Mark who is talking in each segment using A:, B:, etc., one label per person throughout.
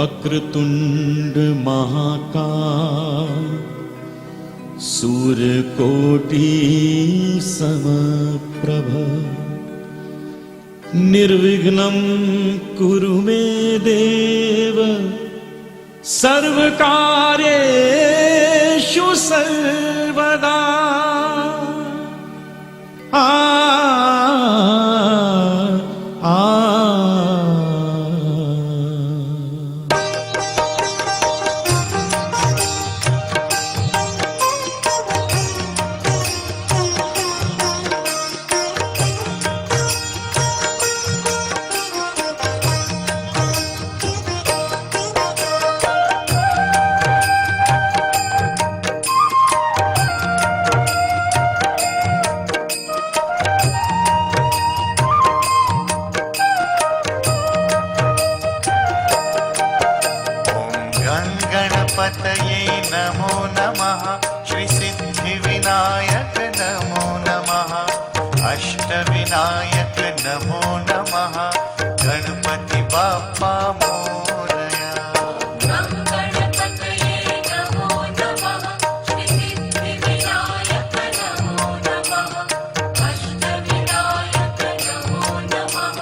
A: वक्रतुंड महाकाय सूर्यकोटि समप्रभ निर्विघ्नं कुरु मे देव सर्वकार्येषु सर्वदा।
B: गणपतये नमो नमः। श्री सिद्धिविनायक नमो नमः। अष्टविनायक नमो नमः। गणपति बाप्पा मोरया।
C: गणपतये नमो नमः। श्री सिद्धिविनायक नमो नमः। अष्टविनायक नमो नमः।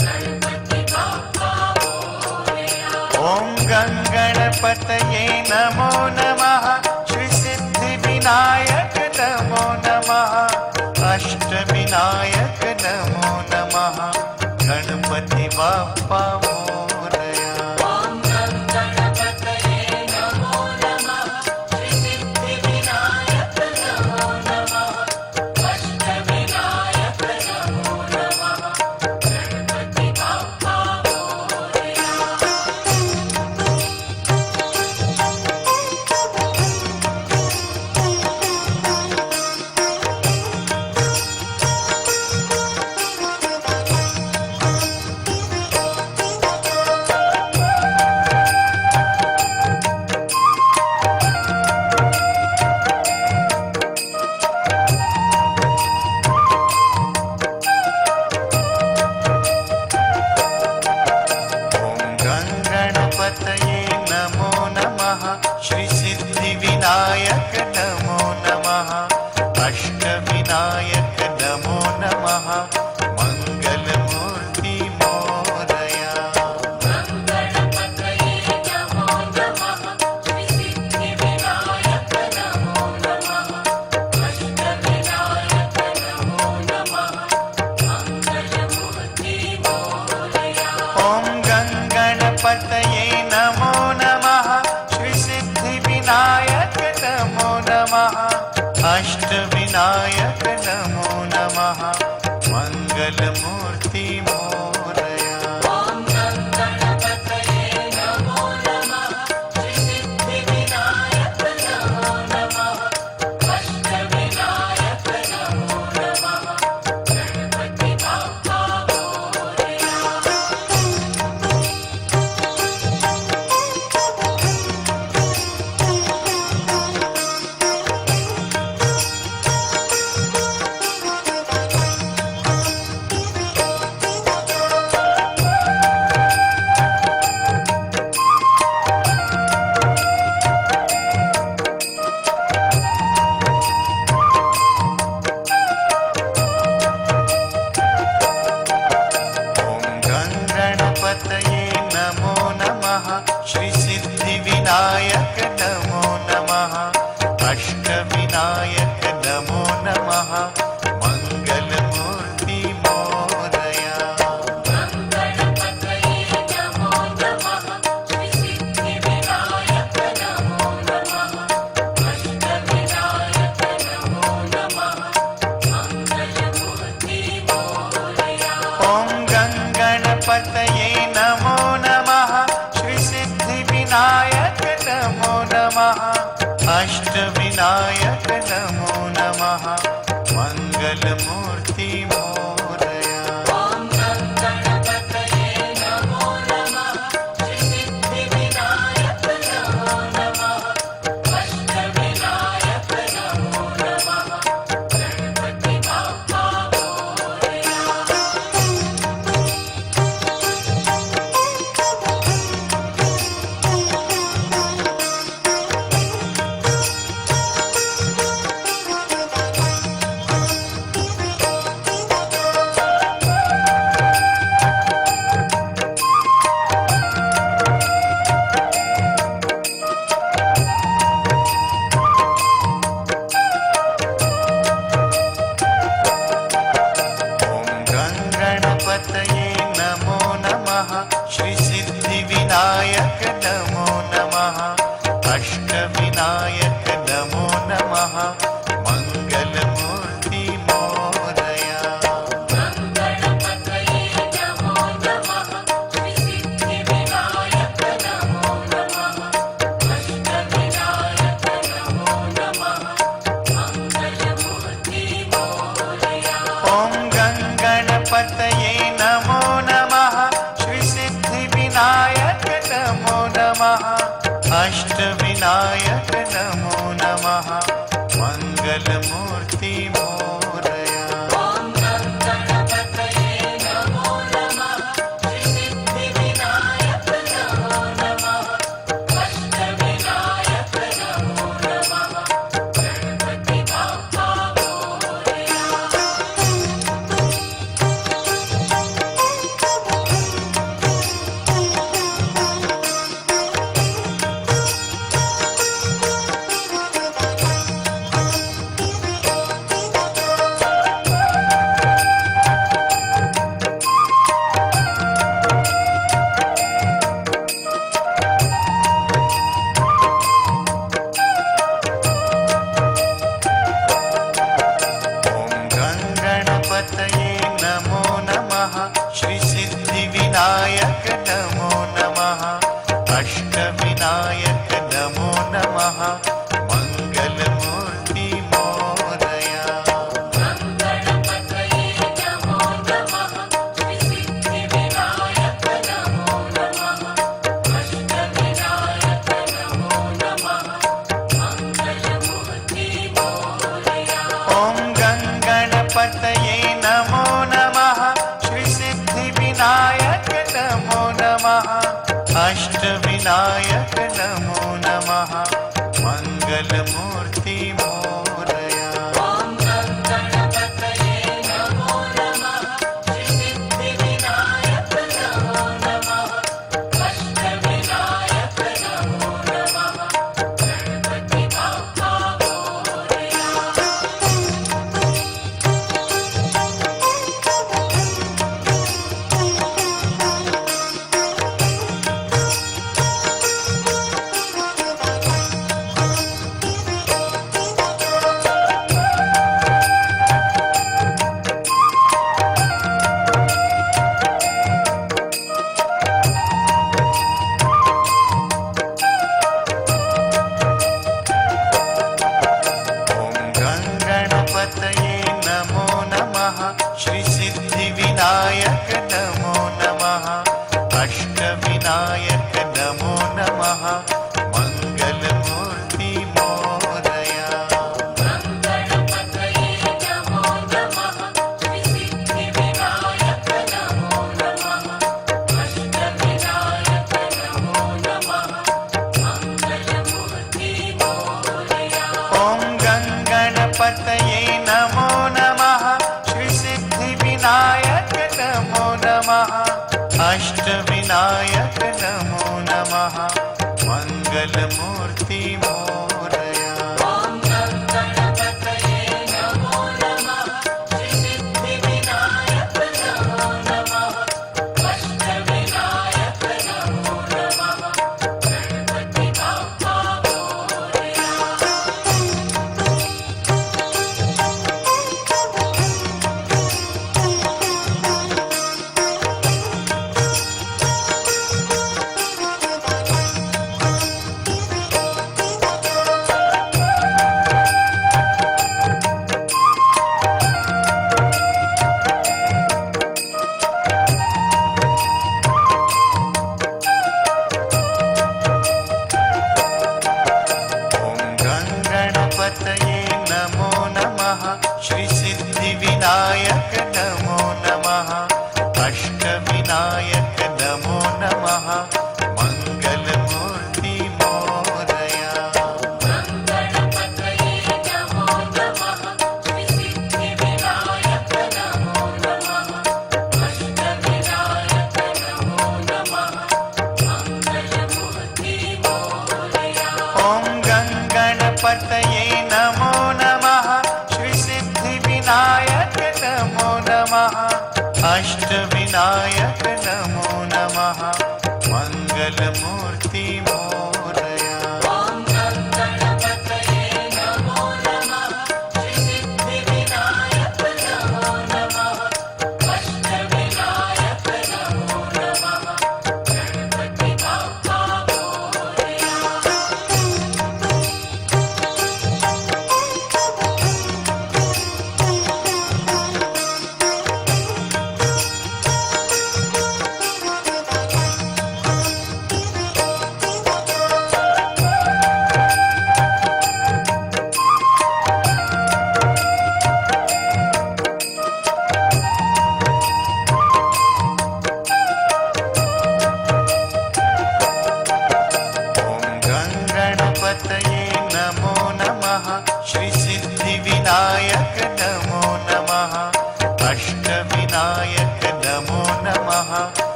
C: गणपति बाप्पा मोरया।
B: ओम गणपतये नमो नमः। श्री सिद्धिविनायक नमो नमः। अष्टविनायक नमो नमः। गणपति बाप्पा मोरया।
C: ओम गणपतये नमो नमः। श्री सिद्धिविनायक नमो नमः। अष्टविनायक नमो नमः। गणपति बाप्पा मोरया।
B: गणपतये नमो नमः। श्री सिद्धिविनायक नमो नमः। अष्टविनायक नमो नमः। मंगलमूर्ति मोरया।
C: गणपतये नमो नमः। श्री सिद्धिविनायक नमो नमः। अष्टविनायक नमो नमः। मंगलमूर्ति मोरया।
B: ओम गणपतये नमो नमः। श्री सिद्धिविनायक नमो नमः। अष्टविनायक नमो नमः। मंगलमूर्ति मोरया।
C: ओम गणपतये नमो नमः। श्री सिद्धिविनायक नमो नमः। अष्टविनायक नमो नमः। गणपति बाप्पा मोरया।
B: ओम गणपतये नमो नमः। श्री सिद्धिविनायक नमो नमः। अष्टविनायक नमो नमः। मंगलमूर्ति मोरया।
C: गणपतये नमो नमः। श्री सिद्धिविनायक नमो नमः। अष्टविनायक नमो नमः। मंगलमूर्ति मोरया।
B: ओम गणपतये नमो नमः। श्री सिद्धिविनायक नमो नमः। अष्टविनायक नमो नमः। मंगलमूर्ति मोरया।
C: ओम गणपतये नमो नमः। श्री सिद्धिविनायक नमो नमः। अष्टविनायक नमो नमः। गणपति बाप्पा मोरया।
B: नमः मङ्गलमूर्ति मोरया
C: गङ्गणपतये नमो नमः श्रीसिद्धिविनायक नमो नमः अष्टविनायक नमो नमः मङ्गलमूर्ति मोरया
B: ॐ गङ्गणपतये नमो नमः श्रीसिद्धिविनायक नमो नमः अष्टविनायक नमो नमः मङ्गलमूर्ति मोरया
C: ॐ गङ्गणपतये नमो नमः श्रीसिद्धिविनायक नमो नमः अष्टविनायक नमो नमः गणपति बाप्पा मोरया
B: ॐ गङ्गणपतये नमो नमः श्रीसिद्धिविनायक नमो नमः अष्टविनायक नमो नमः मङ्गलमूर्ति मोरया
C: गङ्गणपतये नमो नमः श्रीसिद्धिविनायक नमो नमः अष्टविनायक नमो नमः मङ्गलमूर्ति मोरया
B: ॐ गङ्गणपतये नमो नमः श्रीसिद्धिविनायक नमो नमः अष्टविनायक नमो नमः मङ्गलमूर्ति मोरया
C: ॐ गङ्गणपतये नमो नमः श्रीसिद्धिविनायक नमो नमः अष्टविनायक नमो नमः गणपति बाप्पा मोरया
B: ॐ गङ्गणपतये नमो नमः श्रीसिद्धिविनायक नमो नमः अष्टविनायक नमो नमः मङ्गलमूर्ति मोरया
C: गङ्गणपतये नमो नमः श्रीसिद्धिविनायक नमो नमः अष्टविनायक नमो नमः मङ्गलमूर्ति मोरया
B: ॐ गङ्गणपतये नमो नमः श्रीसिद्धिविनायक नमो नमः अष्टविनायक नमो नमः मङ्गलमूर्ति मोरया
C: ॐ गङ्गणपतये नमो नमः श्रीसिद्धिविनायक नमो नमः अष्टविनायक नमो नमः गणपति बाप्पा मोरया
B: ॐ गङ्गणपतये नमो नमः श्रीसिद्धिविनायक नमो नमः अष्टविनायक नमो नमः मङ्गलमूर्ति मोरया
C: गङ्गणपतये नमो नमः श्रीसिद्धिविनायक नमो नमः अष्टविनायक नमो नमः मङ्गलमूर्ति मोरया
B: ॐ गङ्गणपतये नमो नमः श्रीसिद्धिविनायक नमो नमः अष्टविनायक नमो नमः मङ्गलमूर्ति मोरया
C: ॐ गङ्गणपतये नमो नमः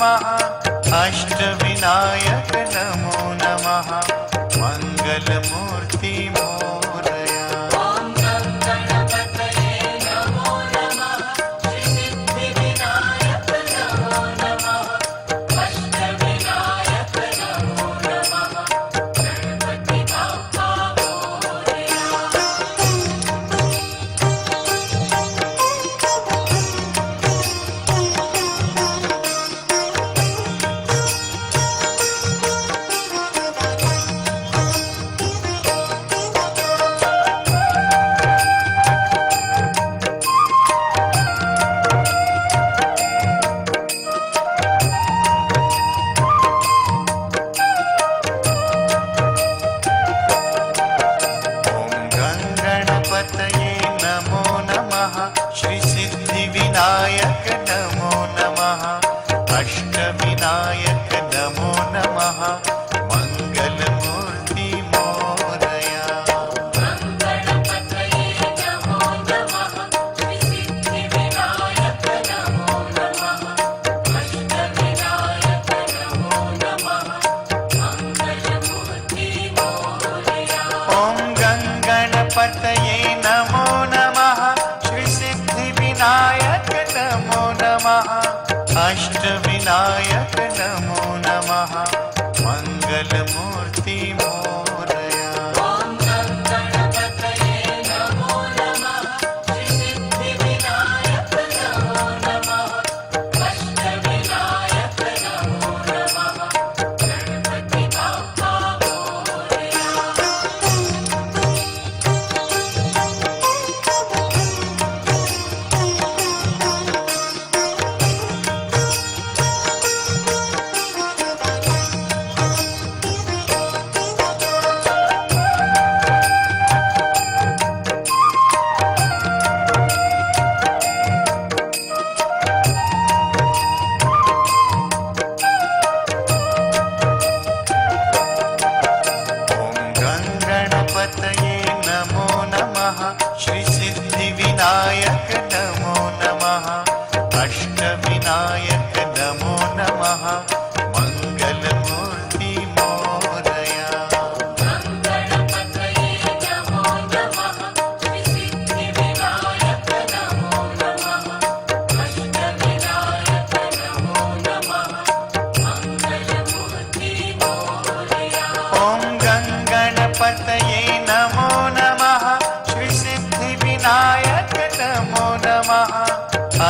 B: नमः अष्टविनायक नमो नमः मंगलमूर्ति मोरया
C: ॐ गं गणपतये नमो नमः श्रीसिद्धिविनायक नमो नमः अष्टविनायक नमो नमः गणपति बाप्पा मोरया
B: ॐ गणपतये नमो नमः श्रीसिद्धिविनायक नमो नमः अष्टविनायक नमो नमः मंगलमूर्ति मोरया
C: गणपतये नमो नमः श्रीसिद्धिविनायक नमो नमः अष्टविनायक नमो नमः मंगलमूर्ति मोरया
B: ॐ गणपतये नमो नमः श्रीसिद्धिविनायक नमो नमः अष्टविनायक नमो नमः मंगलमूर्ति मोरया
C: ॐ गणपतये नमो नमः श्रीसिद्धिविनायक नमो नमः अष्टविनायक नमो नमः गणपति बाप्पा मोरया
B: ॐ गणपतये नमो नमः श्रीसिद्धिविनायक नमो नमः अष्टविनायक नमो नमः मंगलमूर्ति मोरया
C: गणपतये नमो नमः श्रीसिद्धिविनायक नमो नमः अष्टविनायक नमो नमः मंगलमूर्ति मोरया
B: ॐ गणपतये नमो नमः श्रीसिद्धिविनायक नमो नमः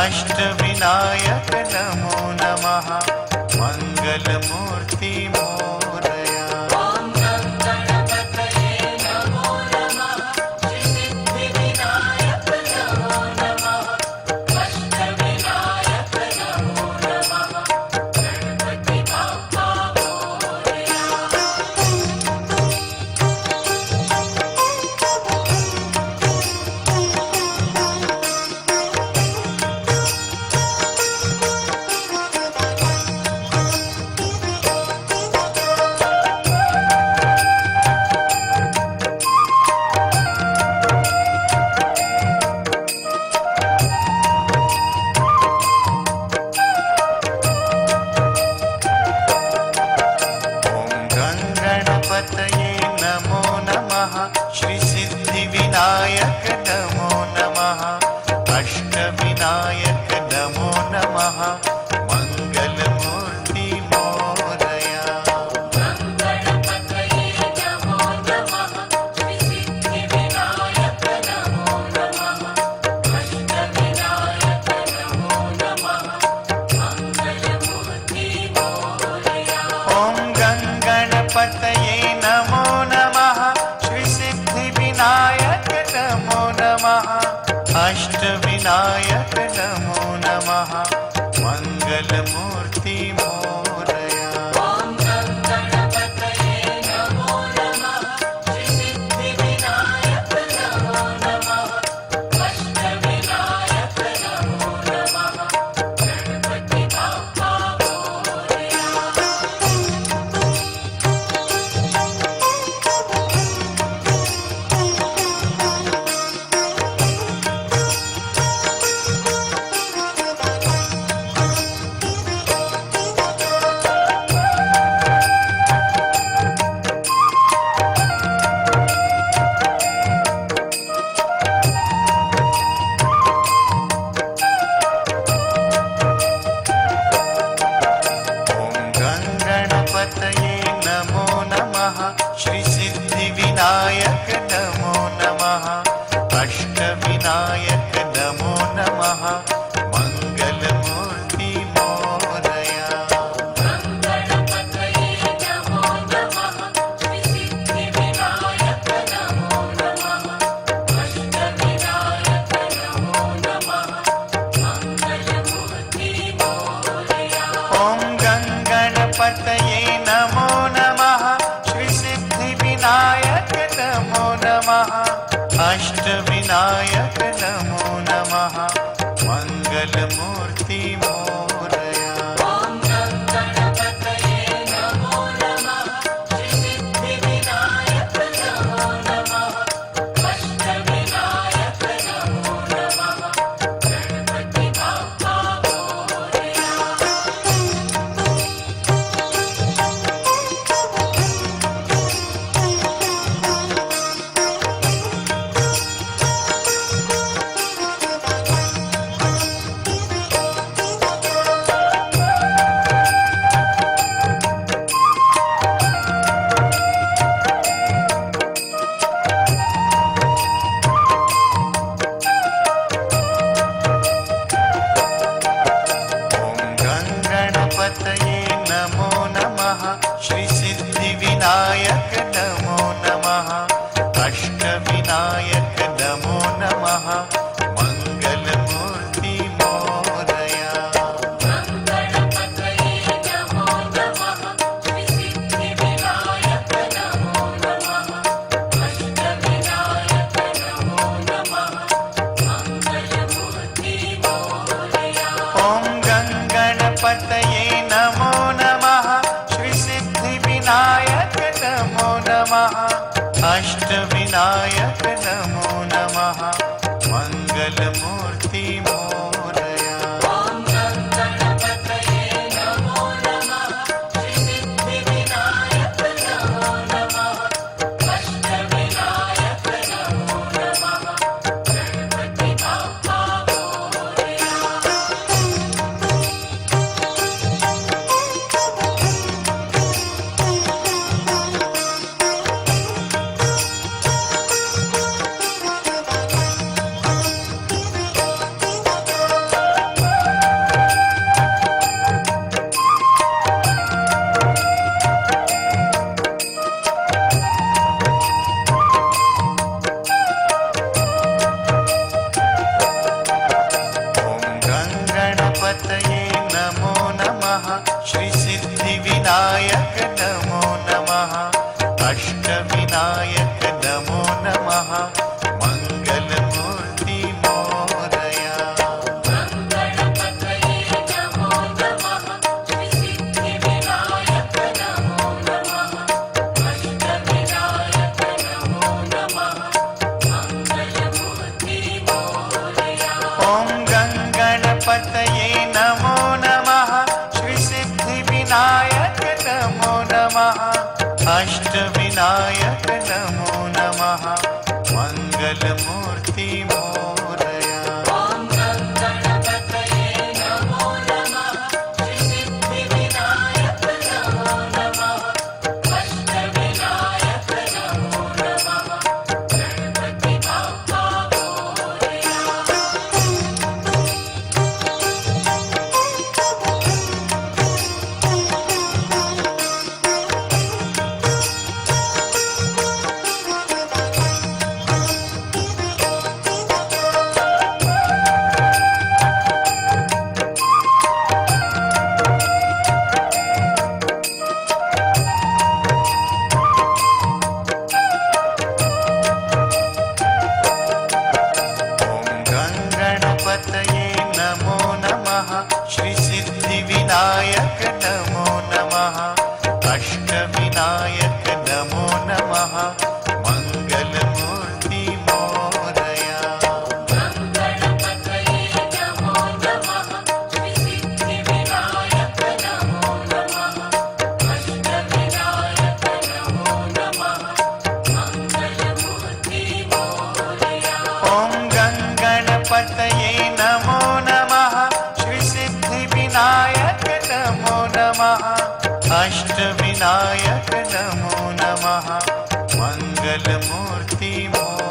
B: अष्टविनायक नमो नमः मंगलमूर्ति मोरया
C: ॐ गणपतये नमो नमः श्रीसिद्धिविनायक नमो नमः अष्टविनायक नमो नमः गणपति बाप्पा मोरया
B: ॐ गणपतये नमो नमः श्रीसिद्धिविनायक नमो नमः अष्टविनायक नमो नमः मंगलमूर्ति मोरया
C: गणपतये नमो नमः श्रीसिद्धिविनायक नमो नमः अष्टविनायक नमो नमः मंगलमूर्ति मोरया
B: ॐ गणपतये नमो नमः श्रीसिद्धिविनायक नमो नमः अष्टविनायक नमो नमः मंगलमूर्ति मोरया
C: ॐ गणपतये नमो नमः श्रीसिद्धिविनायक नमो नमः अष्टविनायक नमो नमः गणपति बाप्पा मोरया
B: मंगलमूर्ति मोरया।
C: ॐ गणपतये नमो नमः श्रीसिद्धिविनायक नमो नमः अष्टविनायक नमो नमः गणपति बाप्पा मोरया।
B: ॐ गणपतये नमो नमः श्रीसिद्धिविनायक नमो नमः अष्टविनायक नमो नमः मंगलमूर्ति मोरया।
C: गणपतये नमो नमः श्रीसिद्धिविनायक नमो नमः अष्टविनायक नमो नमः मंगलमूर्ति मोरया।
B: ॐ गणपतये नमो नमः श्रीसिद्धिविनायक नमो नमः अष्टविनायक नमो नमः मंगलमूर्ति मोरया।
C: ॐ गणपतये नमो नमः श्रीसिद्धिविनायक नमो नमः अष्टविनायक नमो नमः गणपति बाप्पा मोरया।
B: ॐ गणपतये नमो नमः श्रीसिद्धिविनायक नमो नमः अष्टविनायक नमो नमः मंगलमूर्ति मोरया।
C: गणपतये नमो नमः श्रीसिद्धिविनायक नमो नमः अष्टविनायक नमो नमः मंगलमूर्ति मोरया।
B: ॐ गणपतये नमो नमः श्रीसिद्धिविनायक नमो नमः अष्टविनायक नमो नमः मंगलमूर्ति मोरया।
C: ॐ गणपतये नमो नमः श्रीसिद्धिविनायक नमो नमः अष्टविनायक नमो नमः गणपति बाप्पा मोरया।
B: ॐ गणपतये नमो नमः श्रीसिद्धिविनायक नमो नमः अष्टविनायक नमो नमः मंगलमूर्ति मोरया।
C: गणपतये नमो नमः श्रीसिद्धिविनायक नमो नमः अष्टविनायक नमो नमः मंगलमूर्ति मोरया।
B: ॐ गणपतये नमो नमः श्रीसिद्धिविनायक नमो नमः अष्टविनायक नमो नमः मंगलमूर्ति मोरया।